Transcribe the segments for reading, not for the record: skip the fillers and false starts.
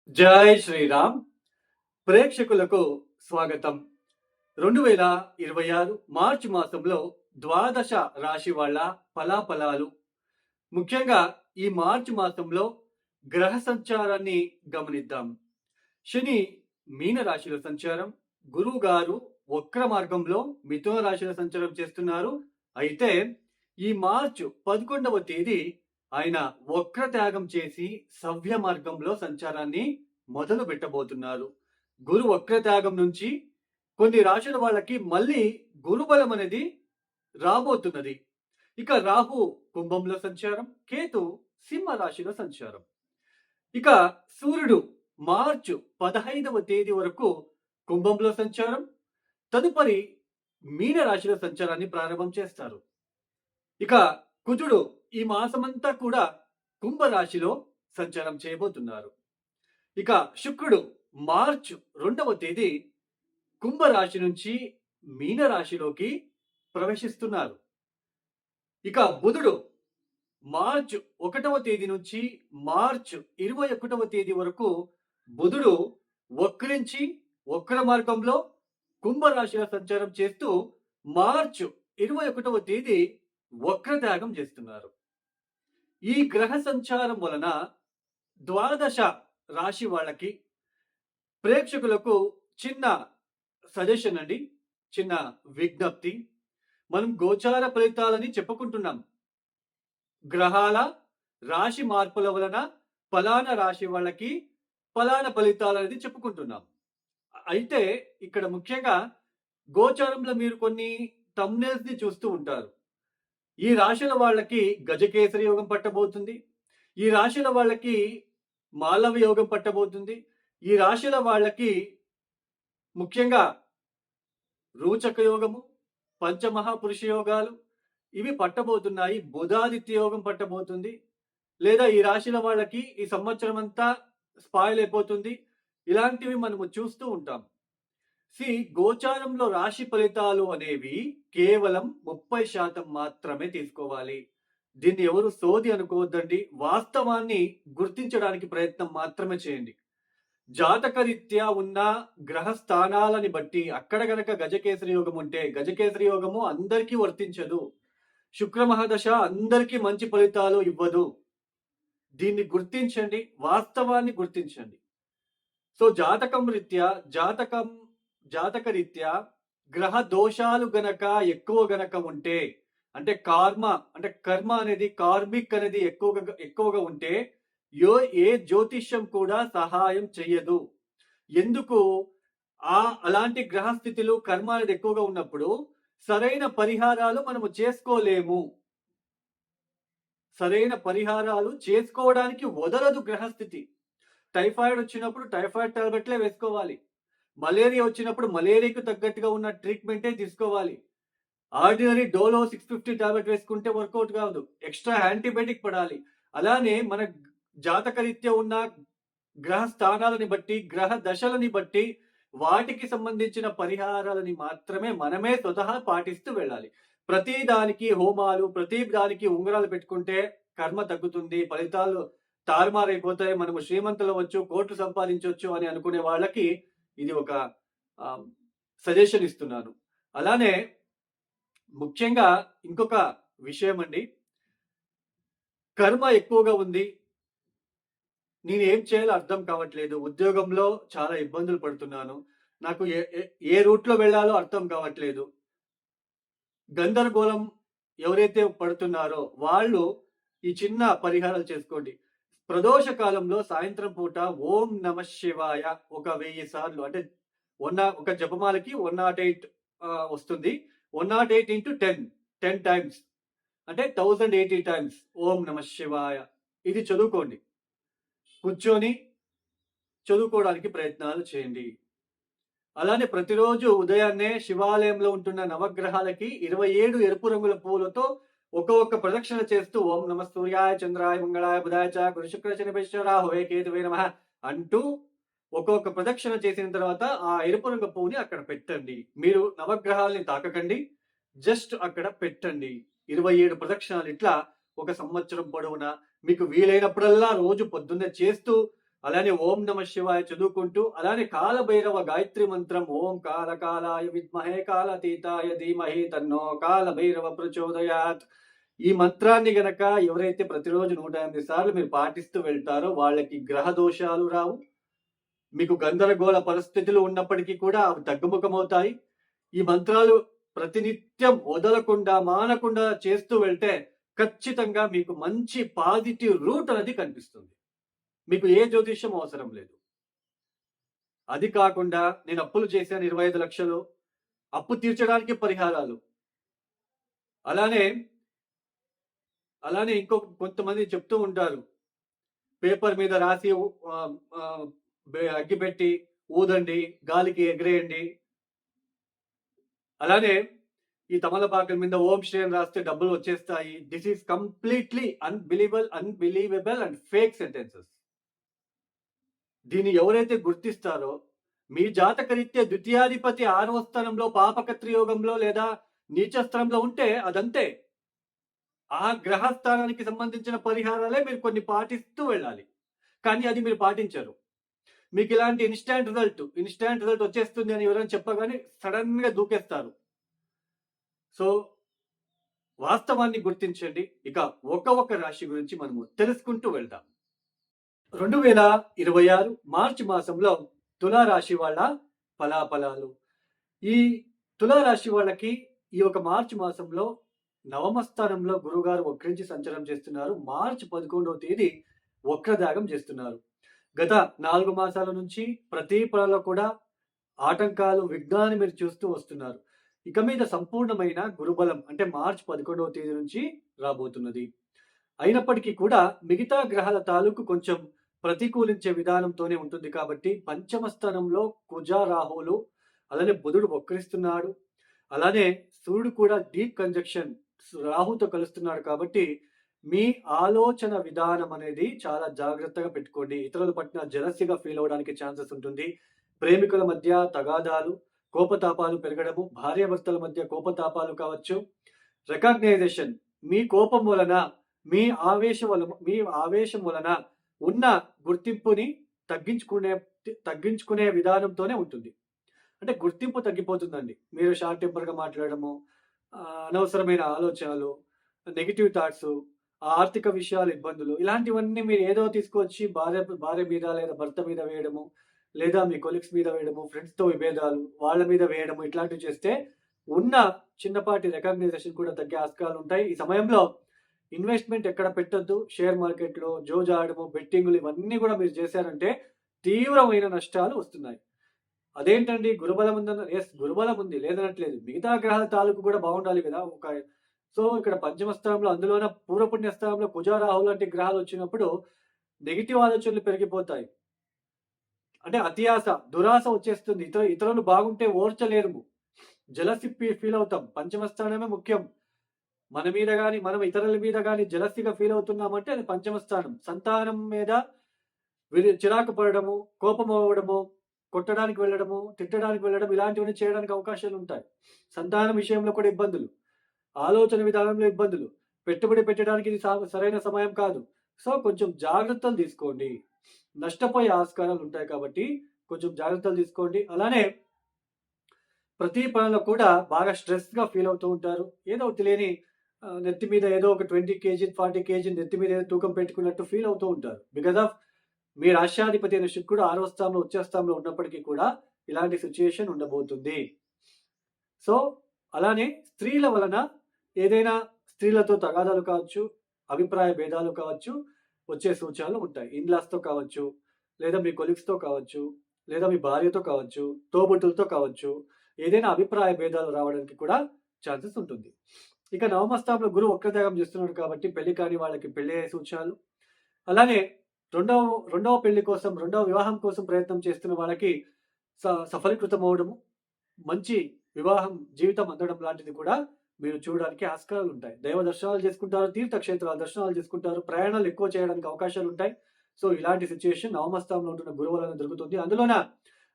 జై శ్రీరామ్. ప్రేక్షకులకు స్వాగతం. 2026 మార్చి మాసంలో ద్వాదశ రాశి వాళ్ళ ఫలాఫలాలు. ముఖ్యంగా ఈ మార్చి మాసంలో గ్రహ సంచారాన్ని గమనిద్దాం. శని మీన రాశిలో సంచారం, గురువు గారు వక్ర మార్గంలో మిథున రాశిలో సంచారం చేస్తున్నారు. అయితే ఈ మార్చి 11వ తేదీ ఆయన వక్ర త్యాగం చేసి సవ్య మార్గంలో సంచారాన్ని మొదలు పెట్టబోతున్నారు. గురు వక్ర త్యాగం నుంచి కొన్ని రాశుల వాళ్ళకి మళ్ళీ గురుబలం అనేది రాబోతున్నది. ఇక రాహు కుంభంలో సంచారం, కేతు సింహ రాశిలో సంచారం. ఇక సూర్యుడు మార్చి 15వ తేదీ వరకు కుంభంలో సంచారం, తదుపరి మీన రాశిలో సంచారాన్ని ప్రారంభం చేస్తారు. ఇక కుజుడు ఈ మాసమంతా కూడా కుంభరాశిలో సంచారం చేయబోతున్నారు. ఇక శుక్రుడు మార్చి 2వ తేదీ కుంభరాశి నుంచి మీన రాశిలోకి ప్రవేశిస్తున్నారు. ఇక బుధుడు మార్చి 1వ తేదీ నుంచి మార్చి 21వ తేదీ వరకు బుధుడు వక్రించి వక్ర మార్గంలో కుంభరాశిలో సంచారం చేస్తూ మార్చి 21వ తేదీ వక్రత్యాగం చేస్తున్నారు. ఈ గ్రహ సంచారం వలన ద్వాదశ రాశి వాళ్ళకి ప్రేక్షకులకు చిన్న సజెషన్ అండి, చిన్న విజ్ఞప్తి. మనం గోచార ఫలితాలని చెప్పుకుంటున్నాం. గ్రహాల రాశి మార్పుల వలన ఫలానా రాశి వాళ్ళకి ఫలానా ఫలితాలు అనేది చెప్పుకుంటున్నాం. అయితే ఇక్కడ ముఖ్యంగా గోచారంలో మీరు కొన్ని థంబ్నెయిల్స్ ని చూస్తూ ఉంటారు. ఈ రాశుల వాళ్ళకి గజకేసరి యోగం పట్టబోతుంది. ఈ రాశుల వాళ్ళకి మాలవ యోగం పట్టబోతుంది. ఈ రాశుల వాళ్ళకి ముఖ్యంగా రూచక యోగము, పంచమహాపురుష యోగాలు ఇవి పట్టబోతున్నాయి. బుధాదిత్య యోగం పట్టబోతుంది. లేదా ఈ రాశుల వాళ్ళకి ఈ సంవత్సరం అంతా స్పాయిల్ అయిపోతుంది. ఇలాంటివి మనము చూస్తూ ఉంటాం. గోచారంలో రాశి ఫలితాలు అనేవి కేవలం 30% మాత్రమే తీసుకోవాలి. దీన్ని ఎవరు సోది అనుకోవద్దండి. వాస్తవాన్ని గుర్తించడానికి ప్రయత్నం మాత్రమే చేయండి. జాతకరీత్యా ఉన్న గ్రహ స్థానాలని బట్టి అక్కడ గనక గజకేసరి యోగం ఉంటే గజకేసరి యోగము అందరికీ వర్తించదు. శుక్ర మహాదశ అందరికీ మంచి ఫలితాలు ఇవ్వదు. దీన్ని గుర్తించండి, వాస్తవాన్ని గుర్తించండి. సో జాతక రీత్యా గ్రహ దోషాలు గనక ఎక్కువ గనక ఉంటే, అంటే కర్మ అనేది కార్మిక్ అనేది ఎక్కువగా ఉంటే ఏ జ్యోతిష్యం కూడా సహాయం చెయ్యదు. ఎందుకు? అలాంటి గ్రహస్థితులు కర్మ అనేది ఎక్కువగా ఉన్నప్పుడు సరైన పరిహారాలు మనము చేసుకోలేము. సరైన పరిహారాలు చేసుకోవడానికి వదలదు గ్రహస్థితి. టైఫాయిడ్ వచ్చినప్పుడు టైఫాయిడ్ టాబ్లెట్లే వేసుకోవాలి. మలేరియా వచ్చినప్పుడు మలేరియాకు తగ్గట్టుగా ఉన్న ట్రీట్మెంటే తీసుకోవాలి. ఆర్డినరీ డోలో 650 టాబ్లెట్ వేసుకుంటే వర్కౌట్ కాదు. ఎక్స్ట్రా యాంటీబయాటిక్ పడాలి. అలానే మన జాతకరీత్యా ఉన్న గ్రహ స్థానాలని బట్టి, గ్రహ దశలని బట్టి వాటికి సంబంధించిన పరిహారాలని మాత్రమే మనమే స్వతహా పాటిస్తూ వెళ్ళాలి. ప్రతి దానికి హోమాలు, ప్రతి దానికి ఉంగరాలు పెట్టుకుంటే కర్మ తగ్గుతుంది, ఫలితాలు తారుమారైపోతాయి, మనము శ్రీమంతులు అవ్వచ్చు, కోట్లు సంపాదించవచ్చు అని అనుకునే వాళ్ళకి ఇది ఒక సజెషన్ ఇస్తున్నాను. అలానే ముఖ్యంగా ఇంకొక విషయం అండి, కర్మ ఎక్కువగా ఉంది, నేను ఏం చేయాలో అర్థం కావట్లేదు, ఉద్యోగంలో చాలా ఇబ్బందులు పడుతున్నాను, నాకు ఏ రూట్లో వెళ్ళాలో అర్థం కావట్లేదు, గందరగోళం ఎవరైతే పడుతున్నారో వాళ్ళు ఈ చిన్న పరిహారాలు చేసుకోండి. ప్రదోష కాలంలో సాయంత్రం పూట ఓం నమ శివాయ ఒక 1000 సార్లు, అంటే ఒక జపమాలకి 108 వస్తుంది. 108 into 10 టైమ్స్ అంటే 1080 టైమ్స్ ఓం నమ శివాయ ఇది చదువుకోండి. కూర్చొని చదువుకోవడానికి ప్రయత్నాలు చేయండి. అలానే ప్రతిరోజు ఉదయాన్నే శివాలయంలో ఉంటున్న నవగ్రహాలకి 27 ఎరుపు రంగుల పూలతో ఒక్కొక్క ప్రదక్షిణ చేస్తూ ఓం నమ సూర్యాయ చంద్రాయ మంగళాయ బుధాయ చ గురు శుక్ర శనిశ్చర రాహువే కేతువే నమః అంటూ ఒక్కొక్క ప్రదక్షిణ చేసిన తర్వాత ఆ ఎరుపు రంగు పువ్వుని అక్కడ పెట్టండి. మీరు నవగ్రహాలని తాకకండి, జస్ట్ అక్కడ పెట్టండి. 27 ప్రదక్షిణాలు ఇట్లా ఒక సంవత్సరం పొడవునా మీకు వీలైనప్పుడల్లా రోజు పొద్దున్నే చేస్తూ అలానే ఓం నమ శివాయ చదువుకుంటూ, అలానే కాలభైరవ గాయత్రి మంత్రం ఓం కాలకాలాయ విద్మహే కాలతీతాయ ధీమహి తన్నో కాలభైరవ ప్రచోదయాత్. ఈ మంత్రాన్ని గనక ఎవరైతే ప్రతిరోజు 108 సార్లు మీరు పాటిస్తూ వెళ్తారో వాళ్ళకి గ్రహ దోషాలు రావు. మీకు గందరగోళ పరిస్థితులు ఉన్నప్పటికీ కూడా అవి తగ్గుముఖమవుతాయి. ఈ మంత్రాలు ప్రతినిత్యం వదలకుండా మానకుండా చేస్తూ వెళ్తే ఖచ్చితంగా మీకు మంచి పాజిటివ్ రూట్ అనేది కనిపిస్తుంది. మీకు ఏ జ్యోతిష్యం అవసరం లేదు. అది కాకుండా నేను అప్పులు చేశాను 25 లక్షలు, అప్పు తీర్చడానికి పరిహారాలు. అలానే కొంతమంది చెప్తూ ఉంటారు, పేపర్ మీద రాసి అగ్గిపెట్టి ఊదండి, గాలికి ఎగిరేయండి. అలానే ఈ తమలపాకుల మీద ఓం శ్రీ అని రాస్తే డబ్బులు వచ్చేస్తాయి. This is completely unbelievable and fake sentences. దీన్ని ఎవరైతే గుర్తిస్తారో, మీ జాతకరీత్యా ద్వితీయాధిపతి 6వ స్థానంలో పాపకత్రియోగంలో లేదా నీచస్థానంలో ఉంటే అదంతే. ఆ గ్రహస్థానానికి సంబంధించిన పరిహారాలే మీరు కొన్ని పాటిస్తూ వెళ్ళాలి. కానీ అది మీరు పాటించరు. మీకు ఇలాంటి ఇన్స్టాంట్ రిజల్ట్ వచ్చేస్తుంది అని ఎవరైనా చెప్పగానే సడన్ గా దూకేస్తారు. సో వాస్తవాన్ని గుర్తించండి. ఇక ఒక్క రాశి గురించి మనము తెలుసుకుంటూ వెళ్దాం. 2026 మార్చి మాసంలో తులారాశి వాళ్ళ ఫలాఫలాలు. ఈ తులారాశి వాళ్ళకి ఈ ఒక మార్చి మాసంలో నవమ స్థానంలో గురుగారు వక్రించి సంచారం చేస్తున్నారు. మార్చి 11వ తేదీ వక్రదాగం చేస్తున్నారు. గత 4 మాసాల నుంచి ప్రతి పనిలో కూడా ఆటంకాలు, విఘ్నాన్ని మీరు చూస్తూ వస్తున్నారు. ఇక మీద సంపూర్ణమైన గురుబలం అంటే మార్చి 11వ తేదీ నుంచి రాబోతున్నది. అయినప్పటికీ కూడా మిగతా గ్రహాల తాలూకు కొంచెం ప్రతికూలించే విధానంతోనే ఉంటుంది కాబట్టి పంచమ స్థానంలో కుజ, రాహువులు, అలానే బుధుడు వక్రిస్తున్నాడు. అలానే సూర్యుడు కూడా డీప్ కంజక్షన్ రాహుతో కలుస్తున్నాడు కాబట్టి మీ ఆలోచన విధానం అనేది చాలా జాగ్రత్తగా పెట్టుకోండి. ఇతరుల పట్ల జలసిగా ఫీల్ అవడానికి ఛాన్సెస్ ఉంటుంది. ప్రేమికుల మధ్య తగాదాలు, కోపతాపాలు పెరగడము, భార్యాభర్తల మధ్య కోపతాపాలు కావచ్చు. రికగ్నైజేషన్, మీ కోపం వలన మీ ఆవేశం వలన ఉన్న గుర్తింపుని తగ్గించుకునే విధానంతోనే ఉంటుంది. అంటే గుర్తింపు తగ్గిపోతుందండి. మీరు షార్ట్ టెంపర్గా మాట్లాడము, అనవసరమైన ఆలోచనలు, నెగిటివ్ థాట్స్, ఆర్థిక విషయాలు, ఇబ్బందులు, ఇలాంటివన్నీ మీరు ఏదో తీసుకొచ్చి భార్య మీద లేదా భర్త మీద వేయడము, లేదా మీ కొలీగ్స్ మీద వేయడము, ఫ్రెండ్స్తో విభేదాలు, వాళ్ళ మీద వేయడము, ఇట్లాంటివి చేస్తే ఉన్న చిన్నపాటి రికగ్నైజేషన్ కూడా తగ్గే ఆస్కారాలు ఉంటాయి. ఈ సమయంలో ఇన్వెస్ట్మెంట్ ఎక్కడ పెట్టొద్దు. షేర్ మార్కెట్లో జోజాడము, బెట్టింగ్లు ఇవన్నీ కూడా మీరు చేశారంటే తీవ్రమైన నష్టాలు వస్తున్నాయి. అదేంటండి గురుబలం ఉందన్న, ఎస్ గురుబలం ఉంది, లేదనట్లేదు. మిగతా గ్రహాల తాలూకు కూడా బాగుండాలి కదా. సో ఇక్కడ పంచమ స్థానంలో, అందులోన పూర్వపుణ్య స్థానంలో కుజ, రాహు లాంటి గ్రహాలు వచ్చినప్పుడు నెగిటివ్ ఆలోచనలు పెరిగిపోతాయి. అంటే అతియాస, దురాశ వచ్చేస్తుంది. ఇతరులు బాగుంటే ఓర్చలేరు, జలసి ఫీల్ అవుతాం. పంచమ స్థానమే ముఖ్యం. మన మీద కానీ మనం ఇతరుల మీద కానీ జలసిగా ఫీల్ అవుతున్నామంటే అది పంచమ స్థానం. సంతానం మీద చిరాకు పడడము, కోపం అవ్వడము, కొట్టడానికి వెళ్ళడము, తిట్టడానికి వెళ్ళడం, ఇలాంటివన్నీ చేయడానికి అవకాశాలు ఉంటాయి. సంతానం విషయంలో కూడా ఇబ్బందులు, ఆలోచన విధానంలో ఇబ్బందులు, పెట్టుబడి పెట్టడానికి ఇది సరైన సమయం కాదు. సో కొంచెం జాగ్రత్తలు తీసుకోండి. నష్టపోయే ఆస్కారాలు ఉంటాయి కాబట్టి కొంచెం జాగ్రత్తలు తీసుకోండి. అలానే ప్రతి పనిలో కూడా బాగా స్ట్రెస్గా ఫీల్ అవుతూ ఉంటారు. ఏదో తెలియని నెత్తి మీద ఏదో ఒక 20 kg 40 kg నెత్తి మీద ఏదో తూకం పెట్టుకున్నట్టు ఫీల్ అవుతూ ఉంటారు. బికాజ్ ఆఫ్ మీ రాష్ట్రాధిపతి అయిన శుక్రుడు 6వ స్థానంలో ఉచ్చస్థానంలో ఉన్నప్పటికీ కూడా ఇలాంటి సిచ్యుయేషన్ ఉండబోతుంది. సో అలానే స్త్రీల వలన ఏదైనా స్త్రీలతో తగాదాలు కావచ్చు, అభిప్రాయ భేదాలు కావచ్చు వచ్చే సూచనలు ఉంటాయి. ఇన్లాస్తో కావచ్చు, లేదా మీ కొలీగ్స్తో కావచ్చు, లేదా మీ భార్యతో కావచ్చు, తోబుట్టులతో కావచ్చు, ఏదైనా అభిప్రాయ భేదాలు రావడానికి కూడా ఛాన్సెస్ ఉంటుంది. ఇక నవమ స్థానంలో గురువు వక్రత్యాగం చేస్తున్నాడు కాబట్టి పెళ్లి కాని వాళ్ళకి పెళ్లి అయ్యే సూచనలు. అలానే రెండవ పెళ్లి కోసం, రెండవ వివాహం కోసం ప్రయత్నం చేస్తున్న వాళ్ళకి సఫలీకృతం అవడము, మంచి వివాహం జీవితం అందడం లాంటిది కూడా మీరు చూడడానికి ఆస్కారాలు ఉంటాయి. దైవ దర్శనాలు చేసుకుంటారు, తీర్థక్షేత్రాల దర్శనాలు చేసుకుంటారు, ప్రయాణాలు ఎక్కువ చేయడానికి అవకాశాలు ఉంటాయి. సో ఇలాంటి సిచ్యుయేషన్ నవమ స్థానంలో ఉంటున్న గురువు వలన జరుగుతుంది. అందులోన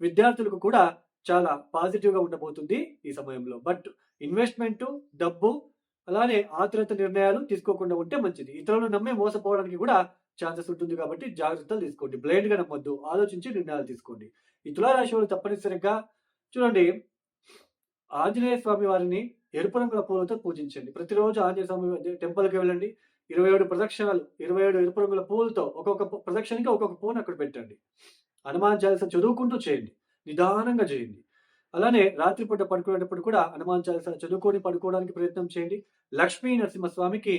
విద్యార్థులకు కూడా చాలా పాజిటివ్గా ఉండబోతుంది ఈ సమయంలో. బట్ ఇన్వెస్ట్మెంట్, డబ్బు, అలానే ఆతురత నిర్ణయాలు తీసుకోకుండా ఉంటే మంచిది. ఇతరులను నమ్మి మోసపోవడానికి కూడా ఛాన్సెస్ ఉంటుంది కాబట్టి జాగ్రత్తలు తీసుకోండి. బ్లైండ్‌గా నమ్మొద్దు. ఆలోచించి నిర్ణయాలు తీసుకోండి. ఈ తులారాశి వాళ్ళు తప్పనిసరిగా చూడండి, ఆంజనేయ స్వామి వారిని ఎరుపు రంగుల పూలతో పూజించండి. ప్రతిరోజు ఆంజనేయ స్వామి టెంపుల్‌కి వెళ్ళండి. 27 ప్రదక్షిణాలు, 27 ఎరుపు రంగుల పూలతో ఒక్కొక్క ప్రదక్షిణకి ఒక్కొక్క పువ్వుని అక్కడ పెట్టండి. హనుమాన్ చాలీసా చదువుకుంటూ చేయండి. నిదానంగా చేయండి. అలానే రాత్రిపూట పడుకునేటప్పుడు కూడా హనుమాన్ చాలీసా చదువుకొని పడుకోవడానికి ప్రయత్నం చేయండి. లక్ష్మీ నరసింహస్వామికి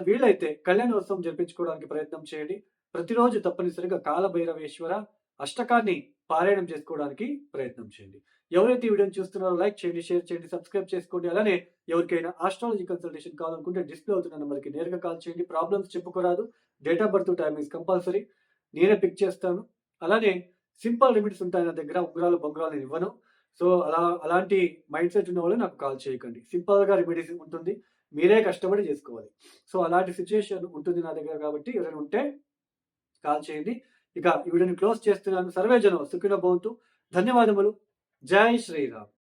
వీలైతే కళ్యాణోత్సవం జరిపించుకోవడానికి ప్రయత్నం చేయండి. ప్రతిరోజు తప్పనిసరిగా కాలభైరవేశ్వర అష్టకాన్ని పారాయణం చేసుకోవడానికి ప్రయత్నం చేయండి. ఎవరైతే ఈ వీడియోని చూస్తున్నారో లైక్ చేయండి, షేర్ చేయండి, సబ్స్క్రైబ్ చేసుకోండి. అలానే ఎవరికైనా ఆస్ట్రాలజీ కన్సల్టేషన్ కావాలనుకుంటే డిస్ప్లే అవుతున్న నెంబర్‌కి నేరుగా కాల్ చేయండి. ప్రాబ్లమ్స్ చెప్పుకోరాదు. Date of birth, timings compulsory. నేనే పిక్ చేస్తాను. అలానే సింపుల్ రెమెడీస్ ఉంటాయి నా దగ్గర. ఉంగరాలు, బొంగరాలు నేను ఇవ్వను. సో, అలాంటి మైండ్ సెట్ ఉన్న వాళ్ళు నాకు కాల్ చేయకండి. సింపుల్‌గా రెమెడీస్ ఉంటుంది. మీరే కష్టపడి చేసుకోవాలి. సో, అలాంటి సిట్యుయేషన్ ఉంటుంది నా దగ్గర కాబట్టి ఎవరైనా ఉంటే కాల్ చేయండి. ఇక ఈ వీడియోని క్లోజ్ చేస్తున్నాను. సర్వే జనం సుఖినో భవంతు. ధన్యవాదములు. జై శ్రీరామ్.